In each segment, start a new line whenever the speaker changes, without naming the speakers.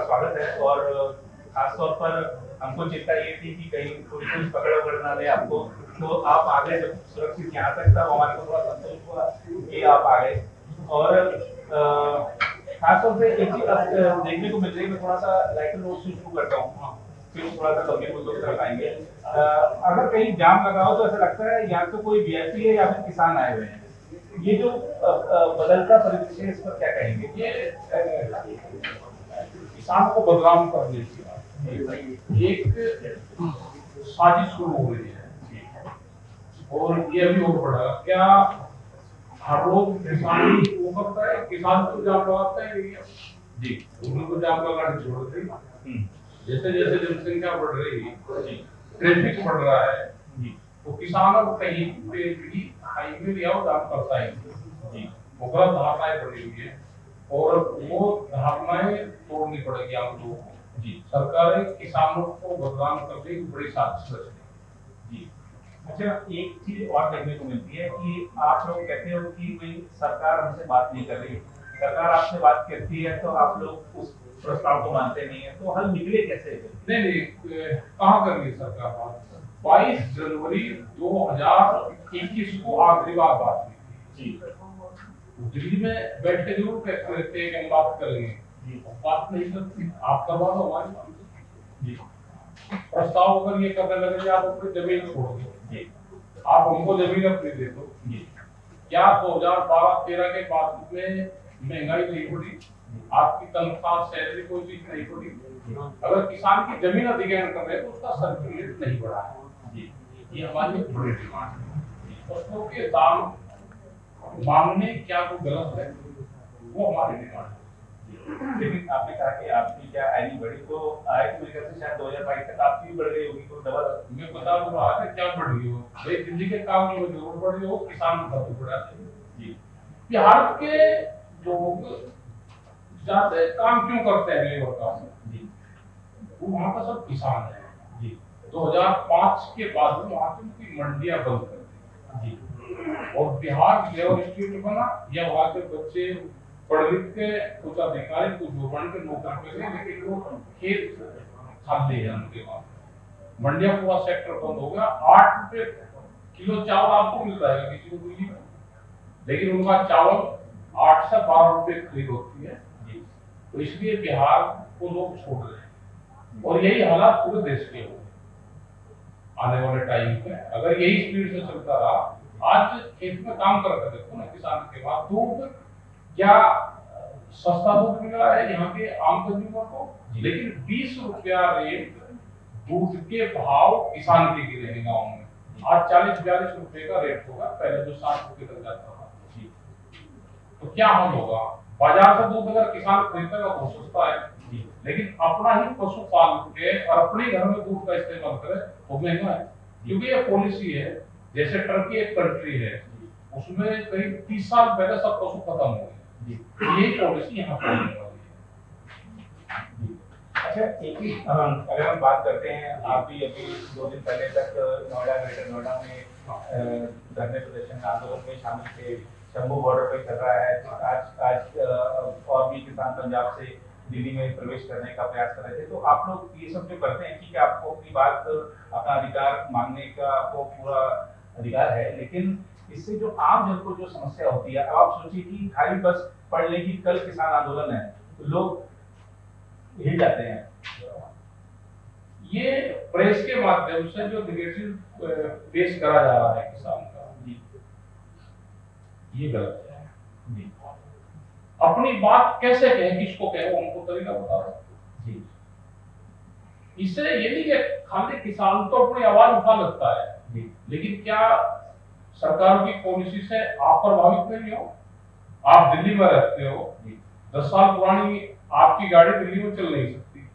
स्वागत है। और खासतौर पर हमको चिंता ये थी कि कहीं कोई कुछ पकड़ ना ले आपको, तो आप आ गए जब सुरक्षित यहाँ तक, तब हमारे को थोड़ा संतोष हुआ कि आप आ गए। और खासतौर से एक चीज देखने को मिल रही है, मैं थोड़ा सा लाइटर नोट से शुरू करता हूँ, फिर थोड़ा सा गंभीर मुद्दों की तरफ आएंगे। अगर कहीं जाम लगा हो तो ऐसा लगता है या तो कोई वीआईपी है या फिर किसान आए हुए हैं। ये जो बदलता परिदृश्य है, इस पर क्या कहेंगे?
ये किसान को बदनाम करने की एक साजिश शुरू हो रही है और ये भी हो पड़ा। क्या हर रोज किसान वो करता है, किसान को जाम लगाता है जी, उनको जाम लगाने छोड़ते हैं। जैसे जैसे जनसंख्या बढ़ रही है, ट्रैफिक बढ़ रहा है, तो किसानों को कहीं पे भी हाईवे लिया जाम करता है जी, वो गलत धारणाएं बनी हुई है और वो धारणाएं तोड़नी पड़ेगी हम लोगों को जी। सरकारें किसानों को बदनाम करने की बड़ी साजिश रच रही जी।
अच्छा, एक चीज और देखने को मिलती है कि आप लोग कहते हो कि भाई सरकार हमसे बात नहीं कर रही, सरकार आपसे बात करती है तो आप लोग उस प्रस्ताव को मानते नहीं है, तो हल निकले कैसे?
नहीं, कहाँ कर रही सरकार बात? 22 जनवरी 2021 को आखिरी बात हुई थी। दिल्ली में बैठ के जरूर कहते रहते हैं कि हम बात करेंगे, बात नहीं करती। आप करवा दो हमारी बात। प्रस्ताव अगर ये करने लगे आप अपनी जमीन छोड़ दो, आप हमको जमीन अपनी दे दो। क्या 2012-13 के बाद में महंगाई नहीं बढ़ी? आपकी तनख्वाह सैलरी कोई चीज नहीं बढ़ी? अगर किसान की जमीन अधिग्रहण कर रहे हैं तो उसका सर्कुलेट नहीं बढ़ा है। ये हमारी बड़ी डिमांड है। फसलों के दाम मांगने क्या वो गलत है? वो हमारी डिमांड है।
लेकिन आपने कहा कि आपकी क्या आय नहीं बढ़ी, तो आय तो मेरे ख्याल से शायद 2022 तक आपकी भी बढ़ गई होगी, तो डबल।
मैं बता रहा है क्या बढ़ गई हो भाई, दिल्ली के काम में जरूर बढ़ गई हो, किसान का तो बढ़ा जी। बिहार के लोग जाते काम क्यों करते हैं लेबर काम जी? वो वहाँ का सब किसान है जी। 2005 के बाद में वहाँ की मंडियां बंद कर दी जी, और बिहार लेबर स्टेट बना। या वहाँ के बच्चे पढ़ लिख के कुछ अधिकारी कुछ बन के नौकरी पे गए, लेकिन वो खेत खाली है उनके पास। मंडिया पूरा सेक्टर बंद हो गया। 8 रुपए किलो चावल आपको मिल जाएगा किसी को दिल्ली में, लेकिन उनका चावल 8 से 12 रुपए खरीद होती है। तो इसलिए बिहार को लोग छोड़ रहे हैं और यही हालात पूरे देश के होंगे आने वाले टाइम पे। अगर यही स्पीड से चलता रहा, आज खेत में काम करके देखो ना किसान के बाद दूध क्या सस्ता दूध मिल रहा है यहाँ के आम कंज्यूमर को, लेकिन 20 रुपया रेट दूध के भाव किसान के गिरे गाँव में। आज 40-42 रुपए का रेट होगा, पहले जो 60 रुपए तक जाता था। तो क्या हाल होगा? बाजार से दूध अगर किसान खरीदेगा तो सस्ता है, लेकिन अपना ही पशु पाल के और अपने घर में दूध का इस्तेमाल करे वो महंगा है। क्योंकि ये पॉलिसी है, जैसे टर्की एक कंट्री है, उसमें करीब 30 साल पहले सब पशु खत्म हो गए, यही पॉलिसी यहाँ पर होने वाली है।
अच्छा, एक ही अगर हम बात करते हैं, आप भी अभी 2 दिन पहले तक नोएडा, ग्रेटर नोएडा में धरने प्रदर्शन आंदोलन में शामिल थे। शंभू बॉर्डर पे चल रहा है आज और भी किसान पंजाब से दिल्ली में प्रवेश करने का प्रयास कर रहे थे। तो आप लोग ये सब जो करते हैं, ठीक है, आपको अपनी बात, अपना अधिकार मांगने का आपको पूरा अधिकार है, लेकिन इससे जो आम जन को जो समस्या होती है, अब आप सोचिए कि खाली बस पढ़ लें कि कल किसान आंदोलन है तो लोग हिल जाते हैं।
ये प्रेस के माध्यम से जो निगेटिव पेश करा जा रहा है किसान का, ये गलत है जी। अपनी बात कैसे कहें, किसको कहें, वो हमको तरीका बता दो जी। इससे ये नहीं कि खाली किसान तो अपनी आवाज उठा लगता है जी, लेकिन क्या सरकार की पॉलिसी से आप प्रभावित नहीं हो? आप दिल्ली में रहते हो, 10 साल पुरानी आपकी गाड़ी दिल्ली में चल नहीं सकती,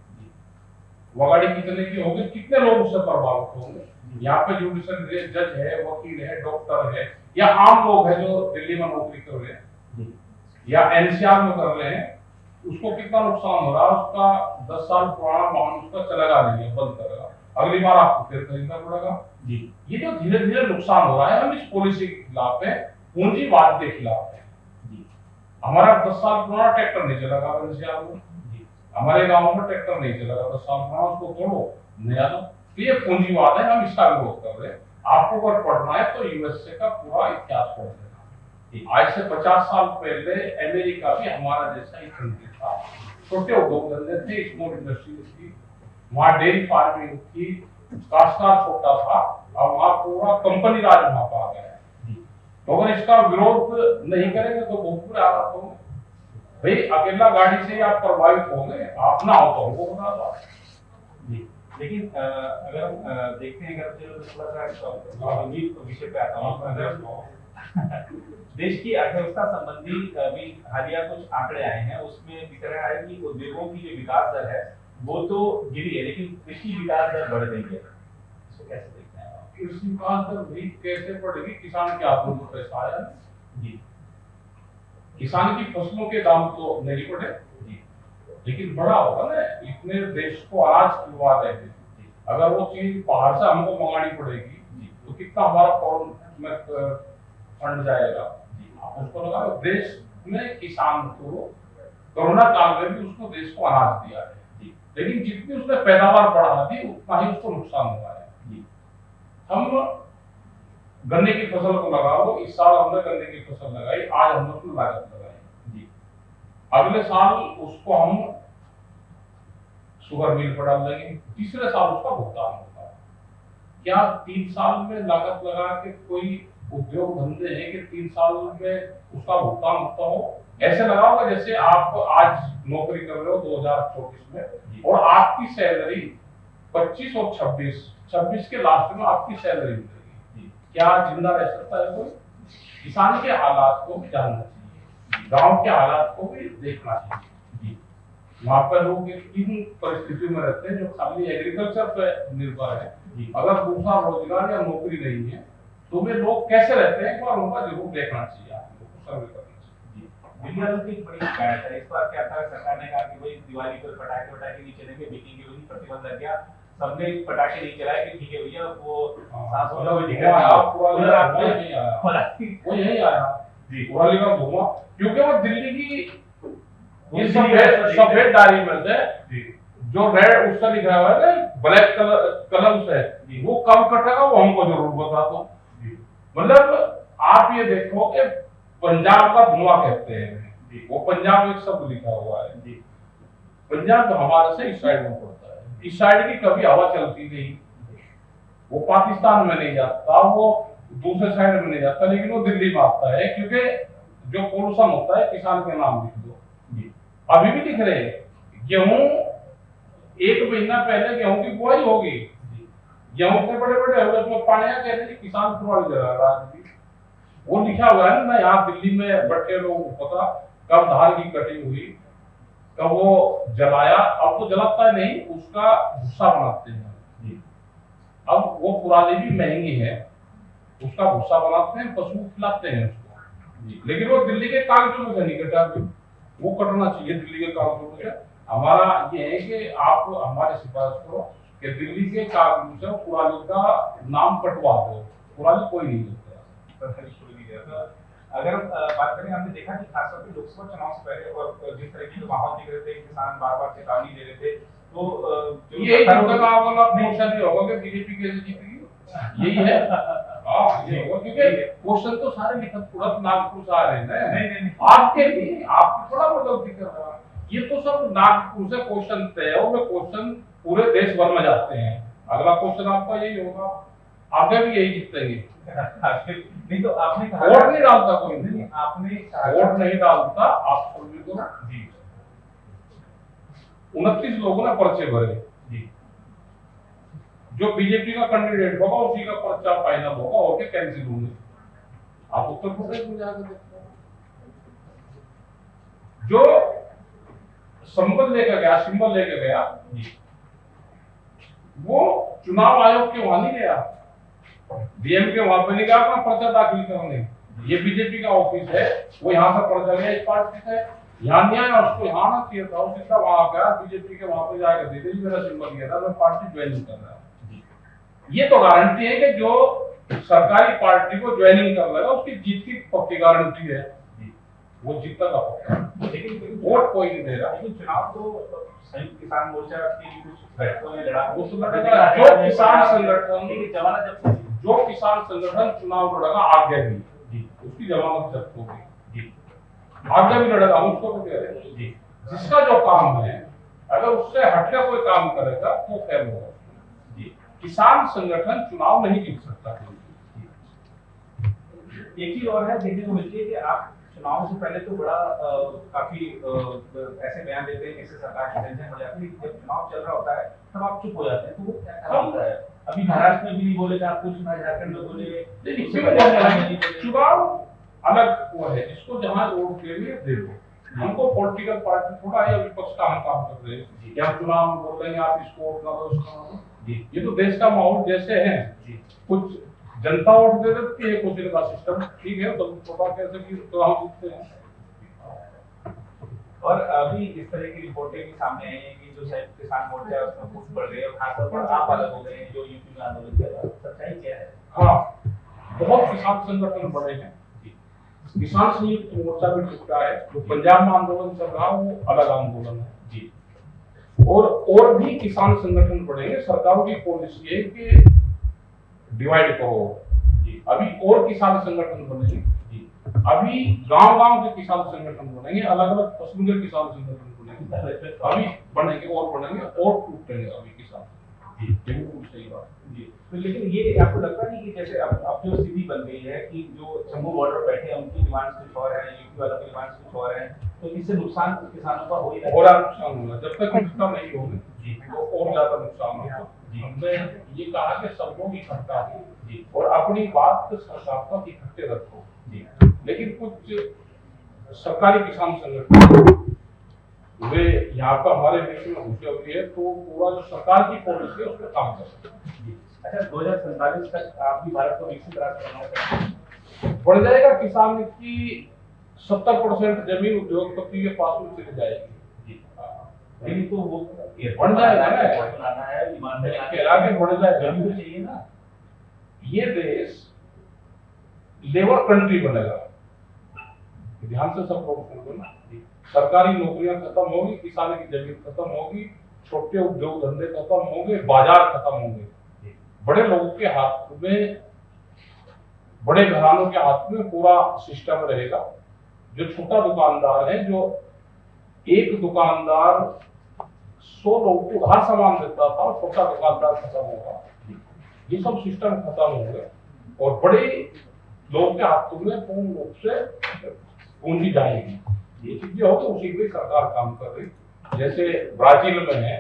वो गाड़ी कितने की होगी, कितने लोग उससे प्रभावित होंगे? यहाँ पे जुडिशियल जज है, वकील है, डॉक्टर है, या आम लोग है जो दिल्ली में नौकरी कर रहे हैं या एनसीआर में कर रहे हैं, उसको कितना नुकसान हो रहा है? उसका 10 साल पुराना वाहन उसका चलेगा नहीं, बंद करेगा, अगली बार आपको फिर खरीदना पड़ेगा जी। ये जो धीरे धीरे नुकसान हो रहा है, हम इस पॉलिसी के खिलाफ है, पूंजीवाद के खिलाफ है जी। हमारा 10 साल पुराना ट्रैक्टर नहीं चलेगा एनसीआर में जी, हमारे गांव में ट्रैक्टर नहीं चलेगा, 10 साल पुराना, उसको तोड़ो नया दो। तो ये पूंजीवाद है, हम इसका विरोध कर रहे हैं। आपको अगर पढ़ना है तो यूएसए का पूरा इतिहास पढ़ लेना। आज से 50 साल पहले अमेरिका भी हमारा जैसा ही कंट्री था। छोटे उद्योग धंधे थे, स्मॉल इंडस्ट्री थी, वहाँ डेयरी फार्मिंग थी, काश्तकार छोटा था, और वहाँ पूरा कंपनी राज वहाँ पर आ गया है। तो अगर इसका विरोध नहीं करेंगे तो बहुत बुरे हालात होंगे। भाई अकेला गाड़ी से ही आप प्रभावित होंगे, आप ना हो तो हमको बता दो।
जी, लेकिन अगर हम देखते हैं, अगर चलो थोड़ा सा गंभीर विषय पे आता हूँ, अगर देश की अर्थव्यवस्था संबंधी अभी हालिया कुछ आंकड़े आए हैं, उसमें दिख रहा है कि उद्योगों की जो विकास दर है वो तो गिरी है, लेकिन कृषि विकास दर बढ़ रही है। इसको कैसे देखते हैं आप?
कृषि विकास दर भी कैसे बढ़ेगी? किसान के हाथों में पैसा आया जी, किसान की फसलों के दाम तो नहीं बढ़े जी, लेकिन बड़ा होगा ना, इतने देश को अनाज खिलवा देंगे। अगर वो चीज बाहर से हमको मंगानी पड़ेगी तो कितना हमारा फॉरेन में फंड जाएगा। आप उसको लगा, देश में किसान को कोरोना काल में भी उसको देश को अनाज दिया है, लेकिन जितनी उसने पैदावार बढ़ा दी उतना ही उसको नुकसान हुआ है। हम गन्ने की फसल को लगाओ, इस साल हमने गन्ने की फसल लगाई, आज हमने उसमें लागत लगाई जी, अगले साल उसको हम शुगर मिल पर डाल देंगे, तीसरे साल उसका भुगतान होगा। क्या 3 साल में लागत लगा के कोई उद्योग धंधे हैं कि 3 साल में उसका भुगतान होता हो? ऐसे लगाओगे जैसे आप आज नौकरी कर रहे हो 2024 में, और आपकी सैलरी 25 और 26 के लास्ट में आपकी सैलरी मिलेगी, क्या जिंदा रह सकता है कोई? किसान के हालात को भी जानना चाहिए, गांव के हालात को भी देखना चाहिए। वहाँ पर लोग इन परिस्थितियों में रहते हैं जो खाली एग्रीकल्चर पे निर्भर है। अगर दूसरा रोजगार या नौकरी नहीं है तो वे लोग कैसे रहते हैं, और उनका जरूर देखना चाहिए, आपको सर्वे करना चाहिए।
दिल्ली वालों की बड़ी शिकायत है। इस बार क्या था, सरकार ने कहा कि भाई दिवाली पर पटाखे नहीं चलेंगे, बिकेंगे भी, प्रतिबंध लग गया, सबने पटाखे नहीं चलाए कि ठीक है भैया, वो सांस वाला भी दिख रहा है,
वो यही आया जी, पूरा का धुआं, क्योंकि वो दिल्ली की ये सफेद डायरी में से जो रेड उससे लिखा हुआ है ब्लैक कलम से, वो कब कटेगा वो हमको जरूर बता दो। मतलब आप ये देखो कि पंजाब का धुआं कहते हैं, वो पंजाब एक शब्द लिखा हुआ है। पंजाब तो हमारे से इस साइड में पड़ता है, इस साइड की कभी हवा चलती नहीं, वो पाकिस्तान में नहीं जाता, वो दूसरे साइड में नहीं जाता, लेकिन वो दिल्ली में आता है, क्योंकि जो पोल्यूशन होता है, किसान के नाम लिख दो, अभी भी लिख रहे हैं। गेहूं 1 महीना पहले गेहूं की बुआई होगी, गेहूं के बड़े बड़े हो गए, पानी कह रहे किसान तुम्हारी जगह राज भी, वो लिखा हुआ है ना यहाँ दिल्ली में बैठे लोगों को पता कब धान की कटिंग हुई, कब वो जलाया, अब तो जलाता है नहीं, उसका भूसा बनाते हैं। अब वो पुरानी भी महंगी है, उसका भूसा बनाते हैं, पशु खिलाते हैं उसको, लेकिन वो दिल्ली के कागजों में से नहीं कटा, वो कटना चाहिए दिल्ली के कागजों से। हमारा ये है कि आप हमारे सिफारिश करो कि दिल्ली के कागजों से पुरानी का नाम कटवा दो, पुरानी कोई नहीं देता।
अगर बात करें, हमने देखा कि खासतौर पे लोकसभा चुनाव से पहले और जिस तरह की माहौल दिख रहे थे, किसान बार-बार चेतावनी दे रहे थे, तो
यही वाला क्वेश्चन ही होगा कि बीजेपी कैसे जीतेगी, यही है। ये होगा, क्योंकि क्वेश्चन तो सारे लिखत पढ़त नागपुर से आ रहे हैं। नहीं, आपके लिए आपको थोड़ा गलती कर रहा है, ये तो सब नागपुर से क्वेश्चन तय हो, वे क्वेश्चन पूरे देश भर में जाते हैं। अगला क्वेश्चन आपका यही होगा, आगे भी यही जीतेंगे।
नहीं तो आपने कहा
वोट नहीं डालता कोई,
नहीं, आपने
वोट नहीं डालता, आप समझ दो जी। 29 लोगों ने पर्चे भरे जी, जो बीजेपी का कैंडिडेट होगा उसी का पर्चा फाइनल होगा, और के कैंसिल होंगे। आप उत्तर प्रदेश में जाकर देखते हैं, जो सिंबल लेकर गया जी, वो चुनाव आयोग के वहां नहीं गया, डीएम के वहां पे नहीं गया अपना पर्चा दाखिल करने। ये बीजेपी का ऑफिस है, वो यहाँ से पर्चा गया इस पार्टी से, यहाँ नहीं आया, उसको यहाँ आना चाहिए था, वो सीधा वहां गया बीजेपी के वहां पे जाकर दे दे मेरा सिंबल ये था, मैं पार्टी ज्वाइनिंग कर रहा हूँ। ये तो गारंटी है कि जो सरकारी पार्टी को ज्वाइनिंग कर लेगा उसकी जीत की पक्की गारंटी है। वो जीतेगा पक्का।
लेकिन
वोट कोई नहीं दे रहा।
लेकिन चुनाव तो संयुक्त किसान मोर्चा की कुछ बैठकों में लड़ा,
उस लड़ेगा जो किसान संगठन,
जमानत जब्त होगी,
जो किसान संगठन चुनाव लड़ेगा आगे भी
जी
उसकी जमानत जब्त होगी।
जी
आगे भी लड़ेगा, हम उसको भी कह रहे हैं
जी
जिसका जो काम है अगर उससे हटके कोई काम करेगा तो फेल होगा।
जी।
किसान संगठन चुनाव नहीं जीत सकता।
एक चीज और है देखने को मिलती है कि आप चुनाव से पहले तो बड़ा काफी ऐसे बयान देते हैं जिससे सरकार की टेंशन हो जाती है, जब चुनाव चल रहा होता है तब आप चुप हो जाते हैं, तो वो क्या कारण होता है? अभी महाराष्ट्र में भी नहीं बोले, आपको सुना झारखंड में बोले,
चुनाव अलग वो है, इसको जहाँ वोट के लिए दे दो। हमको पॉलिटिकल पार्टी थोड़ा है विपक्ष का हम काम कर रहे हैं कि हम चुनाव बोल रहे हैं आप इसको वोट ना दो इसको ना दो। ये तो देश का माहौल जैसे है, कुछ जनता वोट दे देती है, कुछ इनका सिस्टम ठीक है तो पता कैसे कि चुनाव जीतते हैं।
और अभी इस तरह की रिपोर्टें भी सामने आई हैं कि जो संयुक्त किसान मोर्चा है उसमें फूट पड़ रही है और खासतौर पर आप अलग हो गए हैं जो यूपी में आंदोलन चल रहा है, सच्चाई क्या है?
हाँ, बहुत किसान संगठन बड़े हैं, किसान संयुक्त मोर्चा भी टूटा है, जो पंजाब में आंदोलन चल रहा है वो अलग आंदोलन है जी। और भी किसान संगठन बढ़ेंगे, सरकारों की पॉलिसी है कि डिवाइड करो जी। अभी और किसान संगठन बनेंगे जी, अभी गांव-गांव के किसान संगठन बनेंगे, अलग-अलग फसलों के किसान संगठन बनेंगे, अभी बनेंगे और टूटेंगे अभी किसान जी। बिल्कुल सही बात
जी। तो लेकिन ये आपको लगता नहीं कि जैसे अब जो स्थिति बन गई है कि जो जम्मू बॉर्डर पर बैठे हैं उनकी डिमांड्स कुछ और है, यूपी वालों की डिमांड्स कुछ और है, तो इससे नुकसान किसानों का हो ही रहा है?
और नुकसान होगा, जब तक नुकसान नहीं होगा जी तो और ज्यादा नुकसान होगा जी। हमने ये कहा कि सब लोग इकट्ठा हो जी और अपनी बात सरकार तक इकट्ठे रखो जी। लेकिन कुछ सरकारी किसान संगठन वे यहाँ पर हमारे देश में घुसे हुए है तो पूरा जो सरकार की पॉलिसी है उस पर काम कर सकते हैं।
अच्छा, 2047 तक आप भी भारत को विकसित राष्ट्र बनाना चाहते हैं?
बढ़ जाएगा, किसान की 70% जमीन उद्योगपति के पास में चली जाएगी जी।
लेकिन तो वो
बढ़ जाएगा ना,
बनाना है, ईमानदारी
आगे बढ़ जाएगा,
जमीन तो चाहिए ना।
ये देश लेबर कंट्री बनेगा, ध्यान से सब लोग सुनो ना। सरकारी नौकरियां खत्म होगी, किसानी की जमीन खत्म होगी, छोटे उद्योग धंधे खत्म होंगे, बाजार खत्म होंगे, बड़े लोगों के हाथ में, बड़े घरानों के हाथ में पूरा सिस्टम रहेगा। जो छोटा दुकानदार है, जो एक दुकानदार 100 लोगों को हर सामान देता था, छोटा दुकानदार खत्म होगा, ये सब सिस्टम खत्म होंगे और बड़े लोगों के हाथों में पूर्ण रूप से पूंजी जाएगी। ये चीजें होगी, उसी पे सरकार काम कर रही। जैसे ब्राजील में है,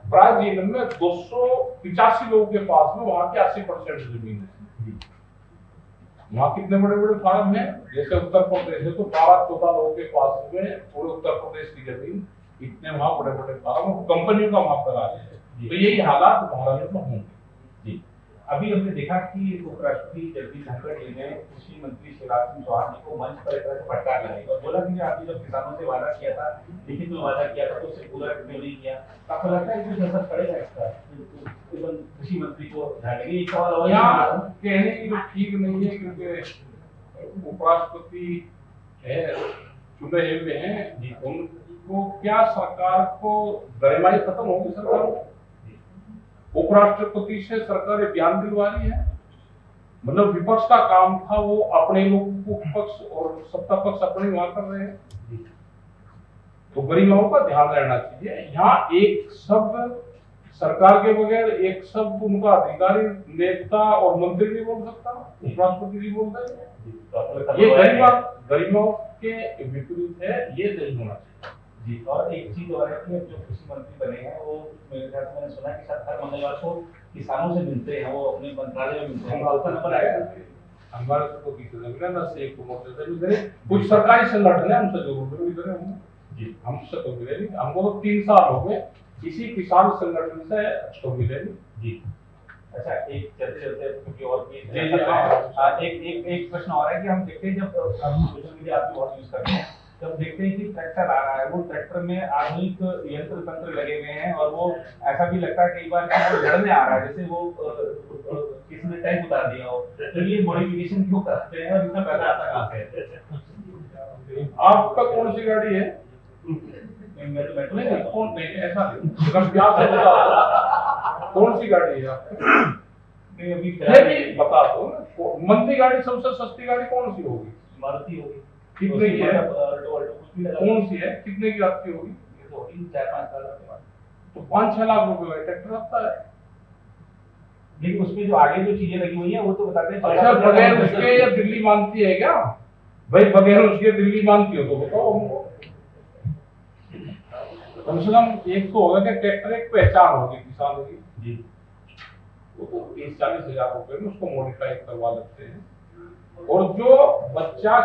ब्राजील में 285 लोगों के पास में वहां के 80% जमीन है। वहां कितने बड़े बड़े फार्म है, जैसे उत्तर प्रदेश है तो 12-14 लोगों के पास में पूरे उत्तर प्रदेश की जमीन, इतने वहां बड़े बड़े फार्म कंपनियों का वहां पर आ रहे हैं। तो यही हालात भारत में होंगे जी।
अभी हमने देखा कि उपराष्ट्रपति जगदीप धनखड़ जी ने कृषि मंत्री शिवराज सिंह चौहान जी को मंच पर एक तरह से फटकार लगाई और बोला कि आपने जब किसानों से वादा किया था, लिखित में वादा किया था, तो उससे पूरा क्यों नहीं किया? आपको लगता है कि असर पड़ेगा इसका कृषि मंत्री को हटाने एक सवाल और
कहने की तो ठीक नहीं है, क्योंकि उपराष्ट्रपति है, चुने हुए हैं, उनको क्या सरकार को गरिमाई खत्म होगी सरकार? उपराष्ट्रपति से सरकार बयान दिलवा रही है, मतलब विपक्ष का काम था वो अपने लोगों को पक्ष और सत्ता पक्ष अपने वहां कर रहे हैं, तो गरिमाओं का ध्यान रहना चाहिए। यहाँ एक शब्द सरकार के बगैर, एक शब्द उनका अधिकारी, नेता और मंत्री नहीं बोल सकता, उपराष्ट्रपति नहीं बोलता। ये गरिमाओं के विपरीत है, ये नहीं होना चाहिए
जी। और एक चीज और है कि जो कृषि मंत्री बने हैं वो मेरे ख्याल से मैंने सुना कि हर मंगलवार को किसानों से मिलते हैं, वो अपने मंत्रालय में मिलते हैं, आपका नंबर आएगा
हमारे तो किसी ने मिला से एक मोर्चे से कुछ सरकारी संगठन है हमसे जरूर मिले जी, हमसे तो मिले नहीं, हमको तो 3 साल हो गए किसी किसान संगठन से तो मिले नहीं जी।
अच्छा, एक चलते चलते क्योंकि और भी एक प्रश्न और है कि हम देखते हैं जब हम सोशल मीडिया आप भी बहुत यूज करते हैं, जब देखते हैं कि ट्रैक्टर आ रहा है, वो ट्रैक्टर में आधुनिक यंत्र तंत्र लगे हुए हैं और वो ऐसा भी लगता है कई बार कि वो लड़ने आ रहा है, जैसे वो किसी ने टैंक उतार दिया हो। तो ये मॉडिफिकेशन क्यों करते हैं और इतना पैसा आता कहाँ से?
आपका कौन सी गाड़ी है?
मैं तो मेट्रो
नहीं कौन नहीं ऐसा नहीं, अगर प्यार से बता कौन सी गाड़ी है आपकी?
नहीं अभी
ये भी बता दो ना, मंथली गाड़ी सबसे सस्ती गाड़ी कौन सी होगी?
मारुति होगी।
कितने की है?
ऑल्टो कुछ भी लगा
कौन सी है, कितने की आपकी होगी?
ये तो होगी 4-5 साल के बाद।
तो 5-6 लाख रुपए का ट्रैक्टर आता है।
लेकिन उसमें जो आगे जो चीजें लगी हुई है वो तो बताते हैं।
अच्छा बगैर उसके या दिल्ली मानती है क्या भाई? बगैर उसके दिल्ली मानती हो तो बताओ हमको। कम से कम एक तो होगा कि ट्रैक्टर एक पहचान होगी किसानों की
जी।
वो तो 30-40 हजार रुपए में उसको मॉडिफाई करवा लेते हैं, और जो बच्चा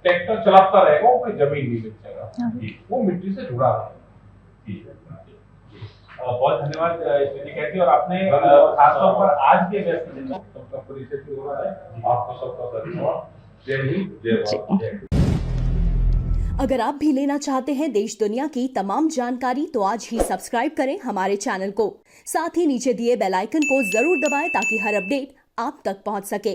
ट्रैक्टर चलाता रहेगा वो कोई जमीन नहीं बेचेगा, वो मिट्टी से जुड़ा रहेगा।
बहुत धन्यवाद स्मृति कैथी, और आपने खासतौर पर आज के व्यस्त दिन में
सबका परिचय भी हो रहा है, आपको सबका धन्यवाद। जय हिंद, जय भारत।
अगर आप भी लेना चाहते हैं देश दुनिया की तमाम जानकारी तो आज ही सब्सक्राइब करें हमारे चैनल को। साथ ही नीचे दिए बेल आइकन को जरूर दबाएं ताकि हर अपडेट आप तक पहुंच सके।